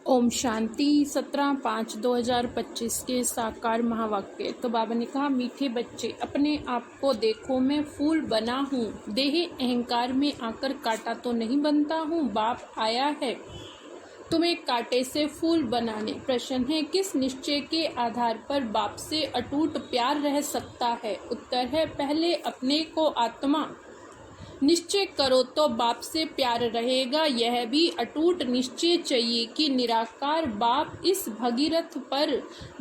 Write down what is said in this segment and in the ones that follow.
ओम शांति 17/5/2025 के साकार महावाक्य। तो बाबा ने कहा, मीठे बच्चे अपने आप को देखो, मैं फूल बना हूँ। देह अहंकार में आकर कांटा तो नहीं बनता हूँ। बाप आया है तुम्हें कांटे से फूल बनाने। प्रश्न है, किस निश्चय के आधार पर बाप से अटूट प्यार रह सकता है? उत्तर है, पहले अपने को आत्मा निश्चय करो तो बाप से प्यार रहेगा। यह भी अटूट निश्चय चाहिए कि निराकार बाप इस भगीरथ पर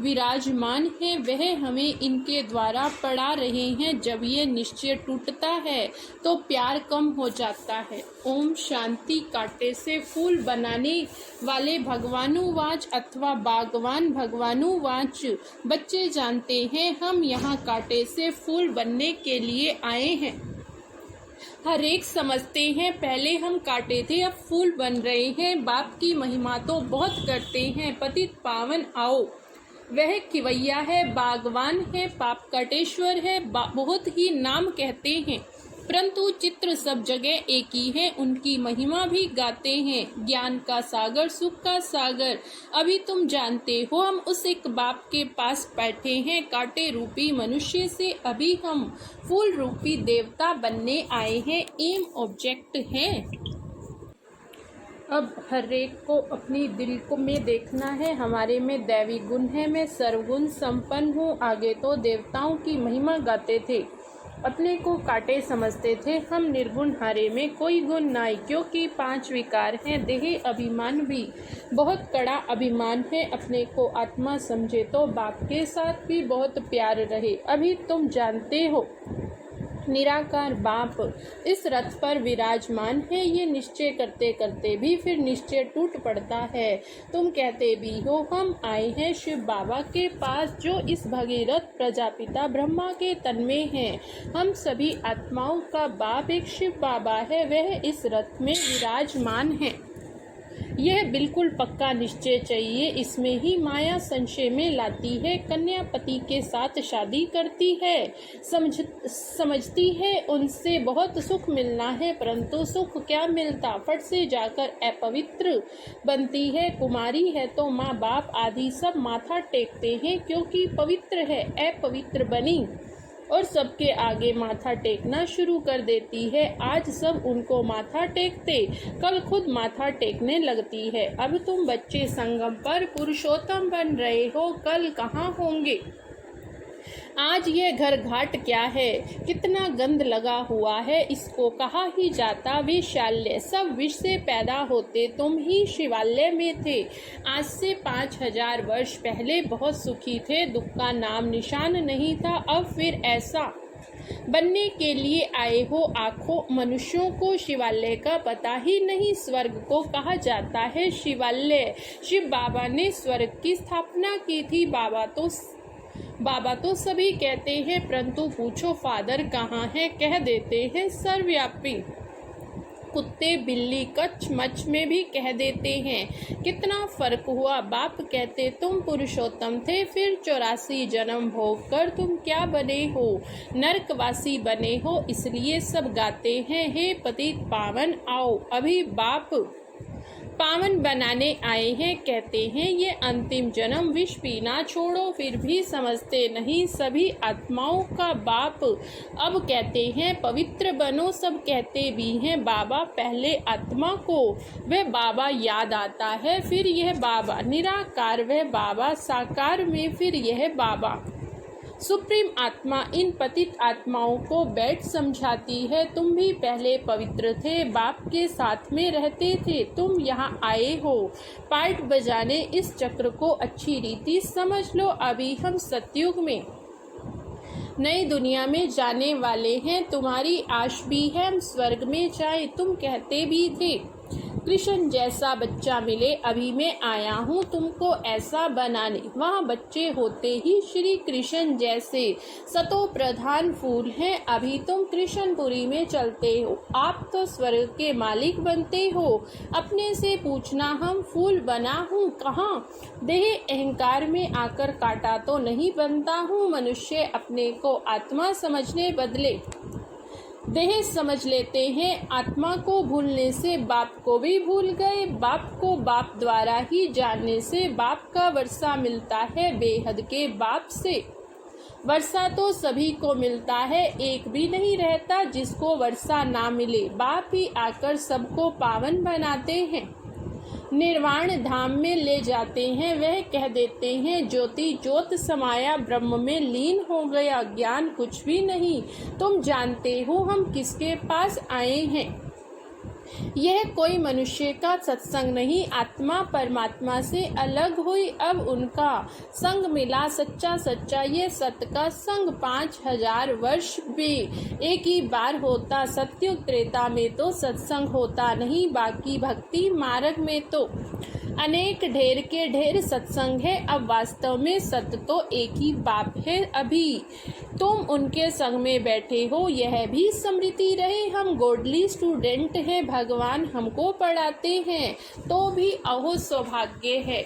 विराजमान है, वह हमें इनके द्वारा पढ़ा रहे हैं। जब ये निश्चय टूटता है तो प्यार कम हो जाता है। ओम शांति। कांटे से फूल बनाने वाले भगवानुवाच अथवा बागवान भगवानुवाच। बच्चे जानते हैं हम यहाँ कांटे से फूल बनने के लिए आए हैं। हर एक समझते हैं पहले हम कांटे थे, अब फूल बन रहे हैं। बाप की महिमा तो बहुत करते हैं। पतित पावन आओ, वह खिवैया है, बागवान है, पाप कटेश्वर है, बहुत ही नाम कहते हैं, परंतु चित्र सब जगह एक ही है। उनकी महिमा भी गाते हैं। ज्ञान का सागर, सुख का सागर, अभी तुम जानते हो हम उस एक बाप के पास बैठे हैं। कांटे रूपी मनुष्य से अभी हम फूल रूपी देवता बनने आए हैं। एम ऑब्जेक्ट है। अब हर एक को अपनी दिल को में देखना है। हमारे में दैवी गुण है, मैं सर्वगुण संपन्न हूँ। आगे तो देवताओं की महिमा गाते थे, अपने को कांटे समझते थे हम। निर्गुण हारे में कोई गुण नहीं, क्योंकि 5 विकार हैं। देह अभिमान भी बहुत कड़ा अभिमान है। अपने को आत्मा समझे तो बाप के साथ भी बहुत प्यार रहे। अभी तुम जानते हो निराकार बाप इस रथ पर विराजमान है। ये निश्चय करते करते भी फिर निश्चय टूट पड़ता है। तुम कहते भी हो हम आए हैं शिव बाबा के पास, जो इस भगीरथ प्रजापिता ब्रह्मा के तन में है। हम सभी आत्माओं का बाप एक शिव बाबा है, वह इस रथ में विराजमान है। यह बिल्कुल पक्का निश्चय चाहिए। इसमें ही माया संशय में लाती है। कन्या पति के साथ शादी करती है, समझती है उनसे बहुत सुख मिलना है, परंतु सुख क्या मिलता, फट से जाकर अपवित्र बनती है। कुमारी है तो माँ बाप आदि सब माथा टेकते हैं, क्योंकि पवित्र है। अपवित्र बनी और सबके आगे माथा टेकना शुरू कर देती है। आज सब उनको माथा टेकते, कल खुद माथा टेकने लगती है। अब तुम बच्चे संगम पर पुरुषोत्तम बन रहे हो, कल कहाँ होंगे? आज ये घर घाट क्या है, कितना गंध लगा हुआ है, इसको कहा ही जाता विशाल्य। सब विष से पैदा होते तुम ही शिवालय में थे। आज से 5000 वर्ष पहले बहुत सुखी थे, दुख का नाम निशान नहीं था। अब फिर ऐसा बनने के लिए आए हो। आंखों मनुष्यों को शिवालय का पता ही नहीं। स्वर्ग को कहा जाता है शिवालय। शिव बाबा ने स्वर्ग की स्थापना की थी। बाबा तो सभी कहते हैं, परंतु पूछो फादर कहाँ है, कह देते हैं सर्वव्यापी। कुत्ते बिल्ली कच्छ मच्छ में भी कह देते हैं। कितना फर्क हुआ। बाप कहते तुम पुरुषोत्तम थे, फिर 84 जन्म भोग कर तुम क्या बने हो, नरकवासी बने हो। इसलिए सब गाते हैं, हे पतित पावन आओ, अभी बाप पावन बनाने आए हैं। कहते हैं ये अंतिम जन्म, विष पीना छोड़ो, फिर भी समझते नहीं। सभी आत्माओं का बाप अब कहते हैं पवित्र बनो। सब कहते भी हैं बाबा, पहले आत्मा को वह बाबा याद आता है, फिर यह बाबा निराकार, वह बाबा साकार में, फिर यह बाबा सुप्रीम आत्मा इन पतित आत्माओं को बैठ समझाती है। तुम भी पहले पवित्र थे, बाप के साथ में रहते थे, तुम यहाँ आए हो पार्ट बजाने। इस चक्र को अच्छी रीति समझ लो। अभी हम सतयुग में नई दुनिया में जाने वाले हैं। तुम्हारी आश भी है हम स्वर्ग में जाए। तुम कहते भी थे कृष्ण जैसा बच्चा मिले, अभी मैं आया हूँ तुमको ऐसा बनाने। वहाँ बच्चे होते ही श्री कृष्ण जैसे सतो प्रधान फूल हैं। अभी तुम कृष्णपुरी में चलते हो, आप तो स्वर्ग के मालिक बनते हो। अपने से पूछना हम फूल बना हूँ कहाँ? देह अहंकार में आकर कांटा तो नहीं बनता हूँ। मनुष्य अपने को आत्मा समझने बदले देह समझ लेते हैं, आत्मा को भूलने से बाप को भी भूल गए। बाप को बाप द्वारा ही जानने से बाप का वर्षा मिलता है बेहद के बाप से। वर्षा तो सभी को मिलता है, एक भी नहीं रहता जिसको वर्षा ना मिले। बाप ही आकर सबको पावन बनाते हैं, निर्वाण धाम में ले जाते हैं। वह कह देते हैं ज्योति ज्योत समाया, ब्रह्म में लीन हो गया। ज्ञान कुछ भी नहीं, तुम जानते हो हम किसके पास आए हैं। यह कोई मनुष्य का सत्संग नहीं, आत्मा परमात्मा से अलग हुई, अब उनका संग मिला सच्चा सच्चा। ये सत्य का संग 5000 वर्ष में एक ही बार होता। सत्युग त्रेता में तो सत्संग होता नहीं, बाकी भक्ति मार्ग में तो अनेक ढेर के ढेर सत्संग है। अब वास्तव में सत्य तो एक ही बाप है। अभी तुम उनके संग में बैठे हो, यह भी स्मृति रहे। हम गोडली स्टूडेंट हैं, भगवान हमको पढ़ाते हैं, तो भी अहो सौभाग्य है।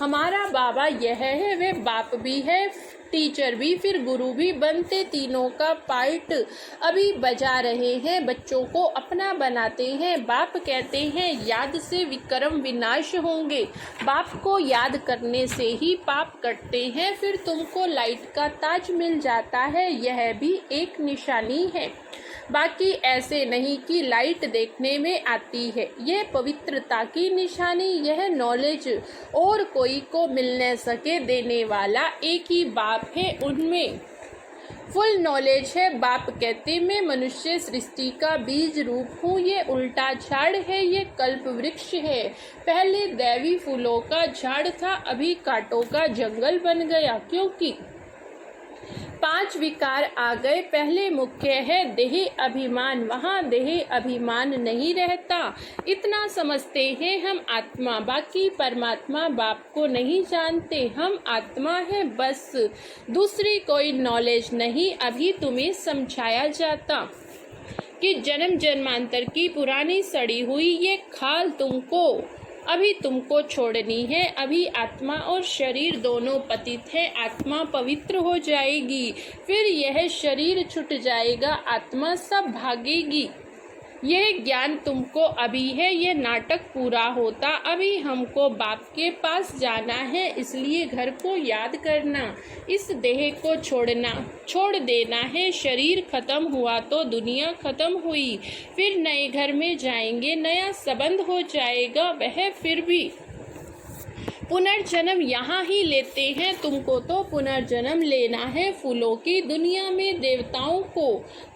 हमारा बाबा यह है, वे बाप भी है, टीचर भी, फिर गुरु भी बनते। तीनों का पार्ट अभी बजा रहे हैं, बच्चों को अपना बनाते हैं। बाप कहते हैं याद से विक्रम विनाश होंगे। बाप को याद करने से ही पाप कटते हैं, फिर तुमको लाइट का ताज मिल जाता है, यह भी एक निशानी है। बाकी ऐसे नहीं कि लाइट देखने में आती है, यह पवित्रता की निशानी। यह नॉलेज और कोई को मिल न सके, देने वाला एक ही बाप है, उनमें फुल नॉलेज है। बाप कहते मैं मनुष्य सृष्टि का बीज रूप हूँ, ये उल्टा झाड़ है, ये कल्प वृक्ष है। पहले दैवी फूलों का झाड़ था, अभी कांटों का जंगल बन गया, क्योंकि 5 विकार आ गए। पहले मुख्य है देह अभिमान, वहाँ देह अभिमान नहीं रहता। इतना समझते हैं हम आत्मा, बाकी परमात्मा बाप को नहीं जानते। हम आत्मा है बस, दूसरी कोई नॉलेज नहीं। अभी तुम्हें समझाया जाता कि जन्म जन्मांतर की पुरानी सड़ी हुई ये खाल अभी तुमको छोड़नी है। अभी आत्मा और शरीर दोनों पतित है, आत्मा पवित्र हो जाएगी, फिर यह शरीर छूट जाएगा, आत्मा सब भागेगी। यह ज्ञान तुमको अभी है, यह नाटक पूरा होता अभी हमको बाप के पास जाना है, इसलिए घर को याद करना, इस देह को छोड़ देना है। शरीर खत्म हुआ तो दुनिया खत्म हुई, फिर नए घर में जाएंगे, नया संबंध हो जाएगा। वह फिर भी पुनर्जन्म यहाँ ही लेते हैं, तुमको तो पुनर्जन्म लेना है। फूलों की दुनिया में देवताओं को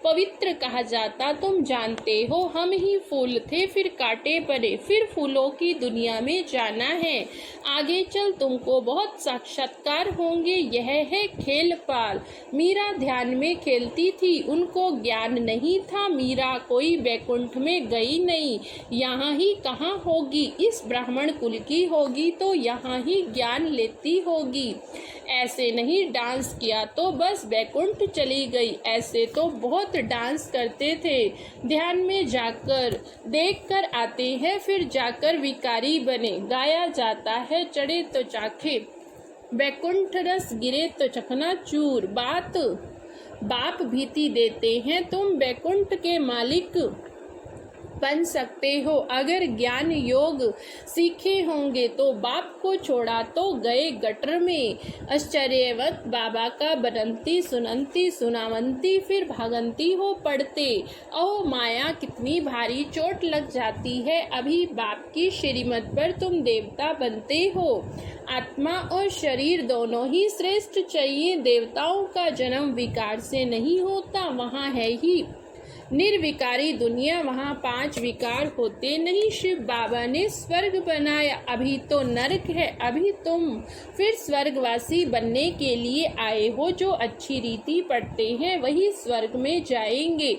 पवित्र कहा जाता, तुम जानते हो हम ही फूल थे, फिर कांटे पड़े, फिर फूलों की दुनिया में जाना है। आगे चल तुमको बहुत साक्षात्कार होंगे। यह है खेल पाल। मीरा ध्यान में खेलती थी, उनको ज्ञान नहीं था। मीरा कोई बैकुंठ में गई नहीं, यहाँ ही कहाँ होगी, इस ब्राह्मण कुल की होगी तो यहाँ ही ज्ञान लेती होगी। ऐसे नहीं डांस किया तो बस बैकुंठ चली गई, ऐसे तो बहुत डांस करते थे। ध्यान में जाकर देख कर आते हैं, फिर जाकर विकारी बने। गाया जाता है चढ़े तो चाखे, बैकुंठ रस गिरे तो चकनाचूर। बाप भीति देते हैं, तुम बैकुंठ के मालिक बन सकते हो। अगर ज्ञान योग सीखे होंगे तो बाप को छोड़ा तो गए गटर में। आश्चर्यवत बाबा का बनंती सुनंती सुनावंती, फिर भागंती हो पड़ते। ओह माया कितनी भारी चोट लग जाती है, अभी बाप की श्रीमत पर तुम देवता बनते हो। आत्मा और शरीर दोनों ही श्रेष्ठ चाहिए। देवताओं का जन्म विकार से नहीं होता, वहाँ है ही निर्विकारी दुनिया, वहाँ 5 विकार होते नहीं। शिव बाबा ने स्वर्ग बनाया, अभी तो नरक है। अभी तुम फिर स्वर्गवासी बनने के लिए आए हो, जो अच्छी रीति पढ़ते हैं वही स्वर्ग में जाएंगे।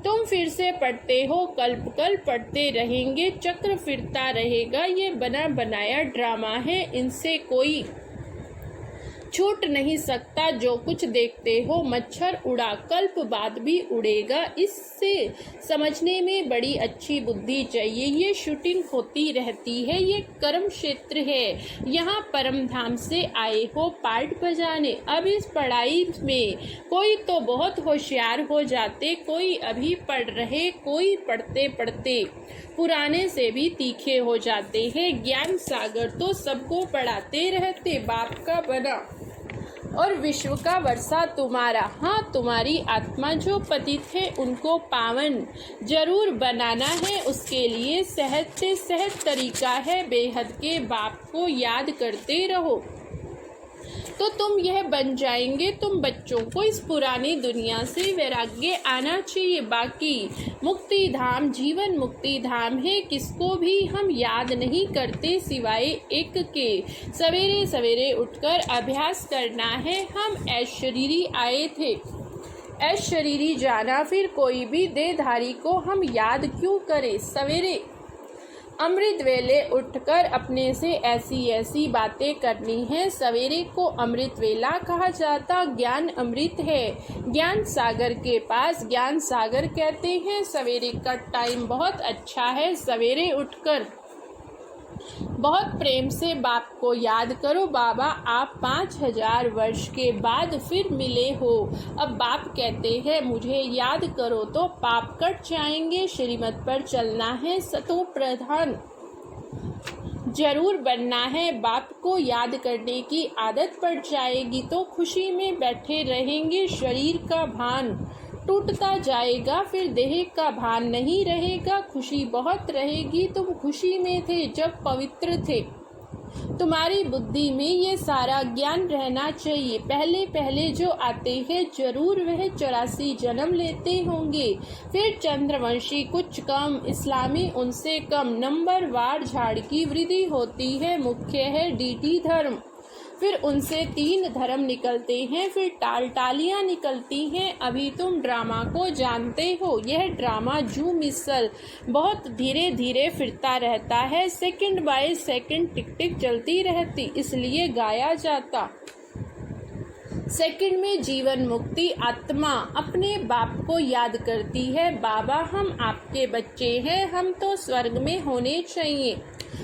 तुम फिर से पढ़ते हो, कल्प कल्प पढ़ते रहेंगे, चक्र फिरता रहेगा। ये बना बनाया ड्रामा है, इनसे कोई छूट नहीं सकता जो कुछ देखते हो, मच्छर उड़ा कल्प बाद भी उड़ेगा। इससे समझने में बड़ी अच्छी बुद्धि चाहिए। ये शूटिंग होती रहती है, ये कर्म क्षेत्र है। यहाँ परम धाम से आए हो पार्ट बजाने। अब इस पढ़ाई में कोई तो बहुत होशियार हो जाते, कोई अभी पढ़ रहे, कोई पढ़ते पढ़ते पुराने से भी तीखे हो जाते हैं। ज्ञान सागर तो सबको पढ़ाते रहते, बाप का बना और विश्व का वर्षा तुम्हारा। हाँ, तुम्हारी आत्मा जो पतित है उनको पावन जरूर बनाना है। उसके लिए सहज से सहज तरीका है, बेहद के बाप को याद करते रहो तो तुम यह बन जाएंगे। तुम बच्चों को इस पुरानी दुनिया से वैराग्य आना चाहिए। बाकी मुक्ति धाम जीवन मुक्ति धाम है, किसको भी हम याद नहीं करते सिवाय एक के। सवेरे सवेरे उठकर अभ्यास करना है। हम ऐशरीरी आए थे, ऐशरीरी जाना, फिर कोई भी देहधारी को हम याद क्यों करें। सवेरे अमृत वेले उठकर अपने से ऐसी ऐसी बातें करनी है। सवेरे को अमृत वेला कहा जाता, ज्ञान अमृत है। ज्ञान सागर के पास ज्ञान सागर कहते हैं। सवेरे का टाइम बहुत अच्छा है। सवेरे उठकर बहुत प्रेम से बाप को याद करो। बाबा, आप 5000 वर्ष के बाद फिर मिले हो। अब बाप कहते हैं मुझे याद करो तो पाप कट जाएंगे। श्रीमत पर चलना है, सतो प्रधान जरूर बनना है। बाप को याद करने की आदत पड़ जाएगी तो खुशी में बैठे रहेंगे। शरीर का भान टूटता जाएगा, फिर देह का भान नहीं रहेगा। खुशी बहुत रहेगी। तुम खुशी में थे जब पवित्र थे। तुम्हारी बुद्धि में ये सारा ज्ञान रहना चाहिए। पहले पहले जो आते हैं जरूर वह 84 जन्म लेते होंगे। फिर चंद्रवंशी कुछ कम, इस्लामी उनसे कम। नंबर वार झाड़ की वृद्धि होती है। मुख्य है डीटी धर्म, फिर उनसे 3 धर्म निकलते हैं, फिर टालियां निकलती हैं। अभी तुम ड्रामा को जानते हो। यह ड्रामा जू मिसल बहुत धीरे धीरे फिरता रहता है। सेकंड बाय सेकंड टिक टिक चलती रहती, इसलिए गाया जाता। सेकंड में जीवन मुक्ति आत्मा अपने बाप को याद करती है। बाबा, हम आपके बच्चे हैं, हम तो स्वर्ग में होने चाहिए,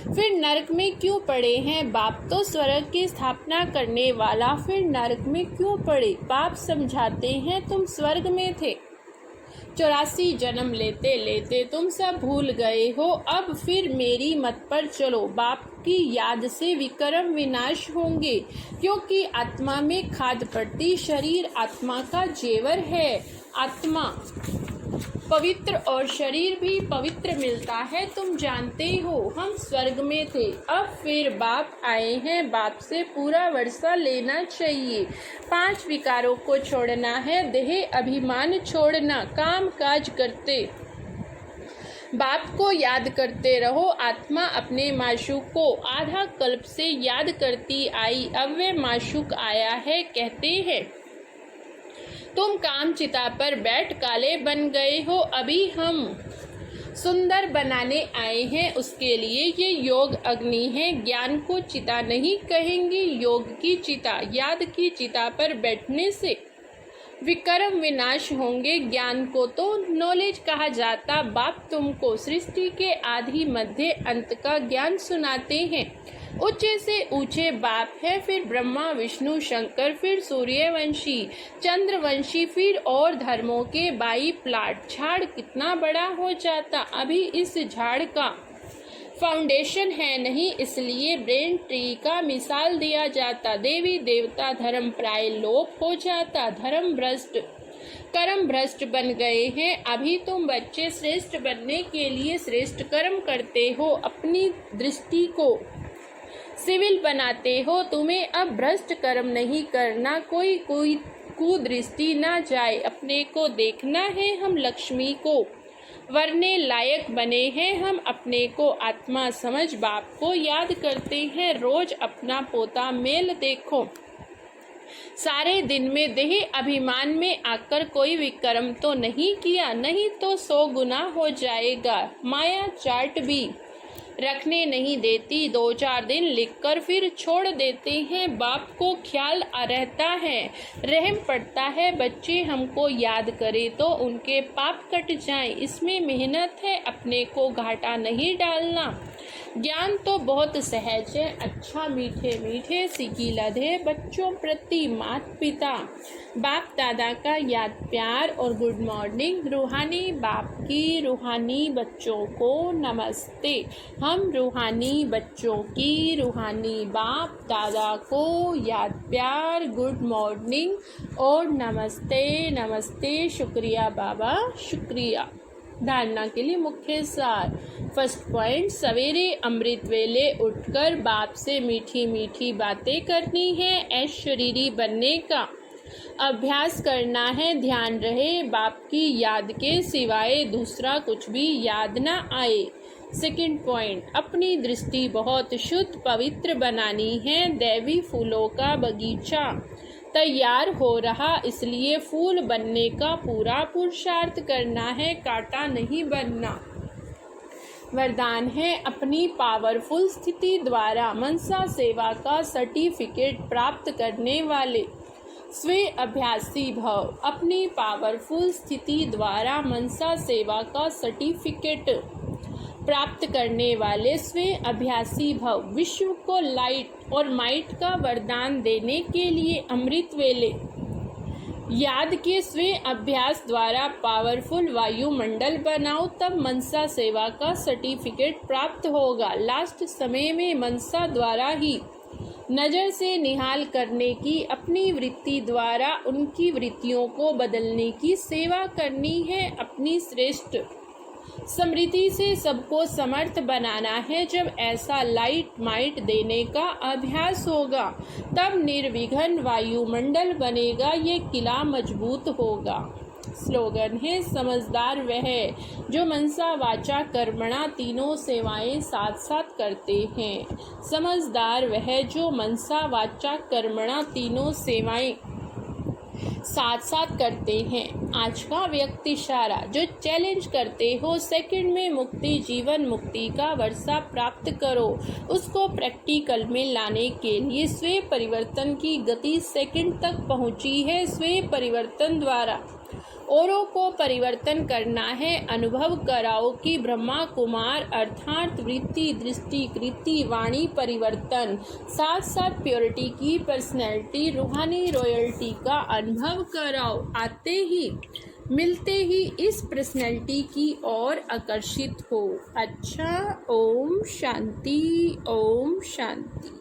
फिर नरक में क्यों पड़े हैं। बाप तो स्वर्ग की स्थापना करने वाला, फिर नरक में क्यों पड़े। बाप समझाते हैं तुम स्वर्ग में थे। 84 जन्म लेते लेते तुम सब भूल गए हो। अब फिर मेरी मत पर चलो। बाप की याद से विक्रम विनाश होंगे, क्योंकि आत्मा में खाद पड़ती। शरीर आत्मा का जेवर है। आत्मा पवित्र और शरीर भी पवित्र मिलता है। तुम जानते हो हम स्वर्ग में थे, अब फिर बाप आए हैं। बाप से पूरा वर्षा लेना चाहिए। 5 विकारों को छोड़ना है। देह अभिमान छोड़ना, काम काज करते बाप को याद करते रहो। आत्मा अपने माशूक को आधा कल्प से याद करती आई। अब वे माशूक आया है। कहते हैं तुम काम चिता पर बैठ काले बन गए हो। अभी हम सुंदर बनाने आए हैं, उसके लिए ये योग अग्नि है। ज्ञान को चिता नहीं कहेंगे, योग की चिता। याद की चिता पर बैठने से विक्रम विनाश होंगे। ज्ञान को तो नॉलेज कहा जाता। बाप तुमको सृष्टि के आदि मध्य अंत का ज्ञान सुनाते हैं। ऊंचे से ऊंचे बाप है, फिर ब्रह्मा विष्णु शंकर, फिर सूर्यवंशी चंद्रवंशी, फिर और धर्मों के 22 प्लाट। झाड़ कितना बड़ा हो जाता। अभी इस झाड़ का फाउंडेशन है नहीं, इसलिए ब्रेन ट्री का मिसाल दिया जाता। देवी देवता धर्म प्राय लोप हो जाता। धर्म भ्रष्ट कर्म भ्रष्ट बन गए हैं। अभी तुम बच्चे श्रेष्ठ बनने के लिए श्रेष्ठ कर्म करते हो। अपनी दृष्टि को सिविल बनाते हो। तुम्हें अब भ्रष्ट कर्म नहीं करना, कोई कुदृष्टि ना जाए। अपने को देखना है। हम लक्ष्मी को वरने लायक बने हैं। हम अपने को आत्मा समझ बाप को याद करते हैं। रोज अपना पोता मेल देखो। सारे दिन में देह अभिमान में आकर कोई विक्रम तो नहीं किया, नहीं तो 100 गुना हो जाएगा। माया चाट भी रखने नहीं देती। 2-4 दिन लिखकर फिर छोड़ देते हैं। बाप को ख्याल रहता है, रहम पड़ता है बच्चे हमको याद करे तो उनके पाप कट जाएं। इसमें मेहनत है, अपने को घाटा नहीं डालना। ज्ञान तो बहुत सहज है, अच्छा मीठे मीठे सीखी लधे बच्चों प्रति माता पिता बाप दादा का याद प्यार और गुड मॉर्निंग। रूहानी बाप की रूहानी बच्चों को नमस्ते। हम रूहानी बच्चों की रूहानी बाप दादा को याद प्यार, गुड मॉर्निंग और नमस्ते नमस्ते। शुक्रिया बाबा, शुक्रिया। धारणा के लिए मुख्य सार। फर्स्ट पॉइंट, सवेरे अमृत वेले उठकर बाप से मीठी मीठी बातें करनी है। ऐश्वर्यी बनने का अभ्यास करना है। ध्यान रहे बाप की याद के सिवाय दूसरा कुछ भी याद ना आए। सेकंड पॉइंट, अपनी दृष्टि बहुत शुद्ध पवित्र बनानी है। दैवी फूलों का बगीचा तैयार हो रहा, इसलिए फूल बनने का पूरा पुरुषार्थ करना है, कांटा नहीं बनना। वरदान है, अपनी पावरफुल स्थिति द्वारा मनसा सेवा का सर्टिफिकेट प्राप्त करने वाले स्वे अभ्यासी भव। अपनी पावरफुल स्थिति द्वारा मनसा सेवा का सर्टिफिकेट प्राप्त करने वाले स्वे अभ्यासी भव। विश्व को लाइट और माइट का वरदान देने के लिए अमृत वेले याद के स्वे अभ्यास द्वारा पावरफुल वायुमंडल बनाओ, तब मनसा सेवा का सर्टिफिकेट प्राप्त होगा। लास्ट समय में मनसा द्वारा ही नज़र से निहाल करने की, अपनी वृत्ति द्वारा उनकी वृत्तियों को बदलने की सेवा करनी है। अपनी श्रेष्ठ समृद्धि से सबको समर्थ बनाना है। जब ऐसा लाइट माइट देने का अभ्यास होगा तब निर्विघ्न वायुमंडल बनेगा, ये किला मजबूत होगा। स्लोगन है, समझदार वह जो मनसा वाचा कर्मणा तीनों सेवाएं साथ साथ करते हैं। समझदार वह जो मनसा वाचा कर्मणा तीनों सेवाएं साथ साथ करते हैं। आज का व्यक्ति इशारा, जो चैलेंज करते हो सेकंड में मुक्ति जीवन मुक्ति का वर्षा प्राप्त करो, उसको प्रैक्टिकल में लाने के लिए स्वे परिवर्तन की गति सेकंड तक पहुंची है। स्वे परिवर्तन द्वारा औरों को परिवर्तन करना है। अनुभव कराओ कि ब्रह्मा कुमार अर्थात वृत्ति दृष्टि कृति वाणी परिवर्तन, साथ साथ प्योरिटी की पर्सनैलिटी रूहानी रॉयल्टी का अनुभव कराओ। आते ही मिलते ही इस पर्सनैलिटी की ओर आकर्षित हो। अच्छा, ओम शांति, ओम शांति।